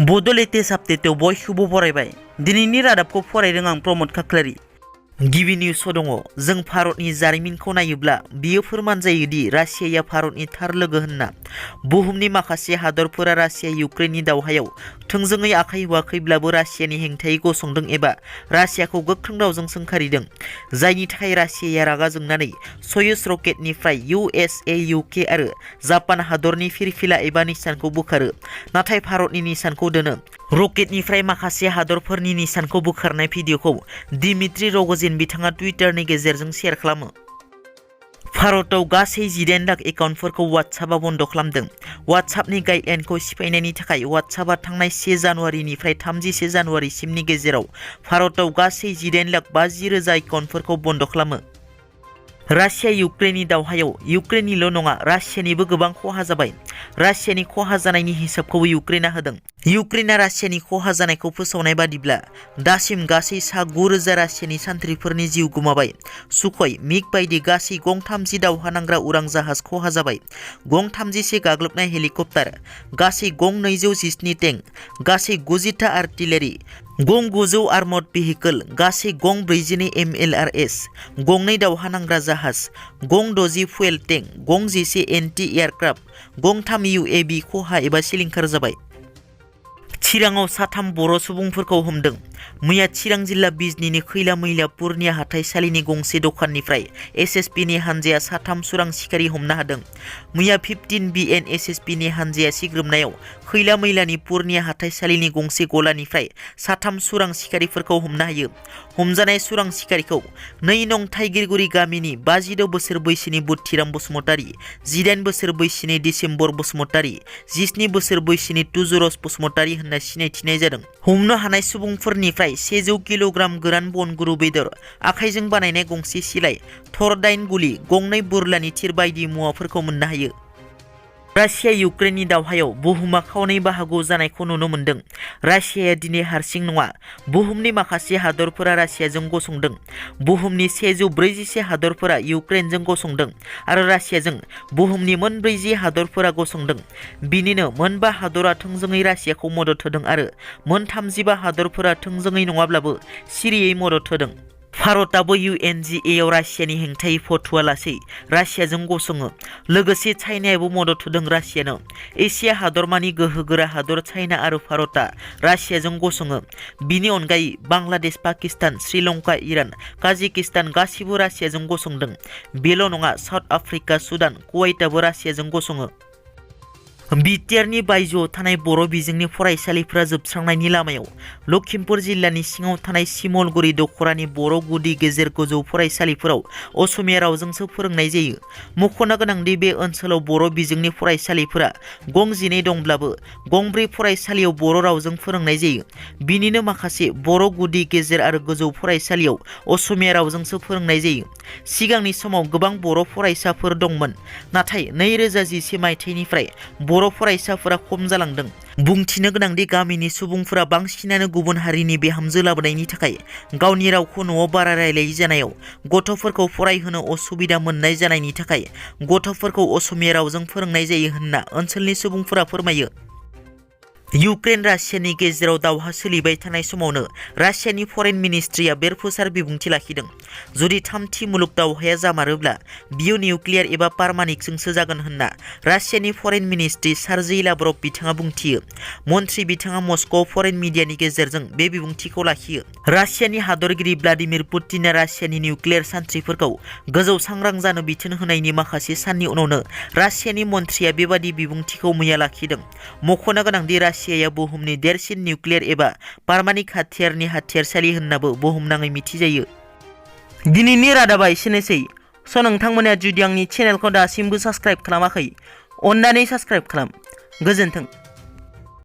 Bodo latest आपडेटआव बयखौबो बरायबाय। दिनैनि रादाबखौ फरायदों आं प्रमद खाख्लारि। गिबि निउसआव दङ जों भारतनि जारिमिनखौ नायोब्ला बियो फोरमान जायो दि रासियाया भारतनि थार लोगो होनना। बुहुमनि माखासे हादरफोरा रासिया इउक्रेननि दावहायाव थोंजोङै आखाइ होआखैब्लाबो रासियानि हेंथायै गसंदों एबा रासियाखौ गोख्रों रावजों सोंखारिदों, जायनि थाखाय रासियाया रागा जोंनानै सयुज रकेटनिफ्राय USA, UK आरो जापान हादरनि फिरफिला एबा निशानखौ बोखारो, नाथाय भारतनि निशानखौ दोनो। रकेटनिफ्राय माखासे हादरफोरनि निशानखौ बोखारनाय भिडिअखौ दिमित्री रगजिन बिथाङा टुइटारनि गेजेरजों शेयार खालामो। भारतआव गासै 18 लाख एकाउन्टफोरखौ वाट्सएपआ बन्द खालामदों। वाट्सएपनि गाइडलाइनखौ सिफायनायनि थाखाय वाट्सएपआ थांनाय 1 जानुवारिनिफ्राय 31 जानुवारिसिमनि गेजेराव भारतआव गासै 18,50,000 एकाउन्टफोरखौ बन्द खालामो। रासिया इउक्रेननि दावहायाव इउक्रेननिल' नङा रासियानिबो गोबां खहा जाबाय। रासियानि खहा जानायनि हिसाबखौ इउक्रेना होदों। इउक्रेना रासियानि खहा जानायखौ फोसावनाय बादिब्ला दासिम गासै 9,000 रासियानि सान्थ्रिफोरनि जिउ गोमाबाय। सुखय, मिग बायदि गासै गं 30 दावहा नांग्रा उरां जाहाज खहा जाबाय, गं 31 गाग्लोबनाय हेलिकप्टार, गासै गं 217 टेंक, गासै 90 था आर्टिलारि, गं 900 आर्मर्ड भेहिकल, गासै गं 42 MLRS, गं 2 दावहा नांग्रा जाहाज, गं 60 फुएल टेंक, गं 11 एन्टि एयारक्राफ्ट, गं 3 UAV खहा एबा सिलिंखार जाबाय। चिराङाव 3 बर' सुबुंफोरखौ हमदों। मैया चिरां जिल्ला बिजनीनि खैला मैला पुर्निया हाथाइसालिनि गंसे दखाननिफ्राय SSB नि हानजाया 3 सुरां सिखारि हमनो हादों। मैया 15 BN SSB नि हानजाया सिग्रोमनायाव खैला मैलानि पुर्निया हाथाइसालिनि गंसे गलानिफ्राय 3 सुरां सिखारिफोरखौ हमनो हायो। हमजानाय सुरां सिखारिखौ 2 नं थाइगिरगुरि गामिनि 56 बोसोर बैसोनि बुद्धिराम बसुमतारी, 18 बोसोर बैसोनि दिसेम्बर बसुमतारी, 17 बोसोर बैसोनि तुजुरस बसुमतारी होनना सिनायथिनाय जादों। हमनो हानाय सुबुंफोरनिफ्राय 100 किल'ग्राम गोरान बनगुरु बेदर, आखाइजों बानायनाय गंसे सिलाइ, थर 8 गुलि, गं 2 बोरलानि थिर बायदि मुवाफोरखौ मोननो हायो। रासिया इउक्रेननि दावहायाव बुहुमा खावनै बाहागो जानायखौ नुनो मोन्दों। रासियाया दिनै हारसिं नङा, बुहुमनि माखासे हादरफोरा रासियाजों गसंदों। बुहुमनि 141 हादरफोरा इउक्रेनजों गसंदों आरो रासियाजों बुहुमनि 40 हादरफोरा गसंदों। बिनिनो 5 हादरा थोंजोङै रासियाखौ मदद होदों आरो 35 हादरफोरा थोंजोङै नङाब्लाबो सिरियै मदद होदों। भारतआबो UNGA आव रासियानि हेंथायै भट होआलासै रासियाजों गसङो। लोगोसे चाइनायाबो मदद होदों रासियानो। एसिया हादरमानि गोहोगोरा हादर चाइना आरो भारतआ रासियाजों गसङो। बिनि अनगायै बांलादेश, पाकिस्तान, श्रीलंका, इरान, काजाकिस्तान गासिबो रासियाजों गसंदों। बेल' नङा, साउथ आफ्रिका, सुदान, कुवेतआबो रासियाजों गसङो। बिटिआरनि बायजोआव थानाय बर' बिजोंनि फरायसालिफोरा जोबस्रांनायनि लामायाव। लखिमपुर जिल्लानि सिङाव थानाय सिमलगुरि दखरानि बर' गुदि गेजेर गोजौ फरायसालिफोराव असमिया रावजोंसो फोरोंनाय जायो। मख'नो गोनांदि बे ओनसोलाव बर' बिजोंनि फरायसालिफोरा गं 12 दंब्लाबो गं 4 फरायसालियाव बर' रावजों फोरोंनाय जायो। बिनिनो माखासे बर' गुदि गेजेर आरो गोजौ फरायसालियाव असमिया रावजोंसो फोरोंनाय जायो। सिगांनि समाव गोबां बर' फरायसाफोर दंमोन, नाथाय 2011 मायथाइनिफ्राय बर' फरायसाफोरा खम जालांदों। बुंथिनो गोनांदि गामिनि सुबुंफोरा बांसिनानो गुबुन हारिनि बिहामजो लाबोनायनि थाखाय गावनि रावखौ न'आव बारा रायलायि जानायाव गथ'फोरखौ फरायहोनो असुबिदा मोननाय जानायनि थाखाय गथ'फोरखौ असमिया रावजों फोरोंनाय जायो होनना ओनसोलनि सुबुंफोरा फोरमायो। इउक्रेन रासियानि गेजेराव दावहा सोलिबाय थानाय समावनो रासियानि फरेन मिनिस्ट्रिया बेरफुसार बिबुंथि लाखिदों। जुदि थामथि मुलुग दावहाया जामारोब्ला बियो निउक्लियार एबा पारमाणिकजोंसो जागोन होनना रासियानि फरेन मिनिस्ट्रि सार्जेई लाव्रभ बिथाङा बुंथियो। मन्थ्रि बिथाङा मस्क'आव फरेन मिडियानि गेजेरजों बे बिबुंथिखौ लाखियो। रासियानि हादरगिरि भ्लादिमिर पुतिना रासियानि निउक्लियार सान्थ्रिफोरखौ गोजौ सांग्रां जानो बिथोन होनायनि माखासे साननि उनावनो रासियानि मन्थ्रिया बेबादि बिबुंथिखौ मैया लाखिदों। मख'नो गोनांदि रासियाया बुहुमनि देरसिन निउक्लियार एबा पारमाणिक हाथियारनि हाथियारसालि होननाबो बुहुमनाङै मिथिजायो। दिनैनि रादाबा एसेनोसै। नोंथांमोना जुदि आंनि चेनेलखौ दासिमबो साबस्क्राइब खालामाखै, अन्नानै साबस्क्राइब खालाम। गोजोन्थों।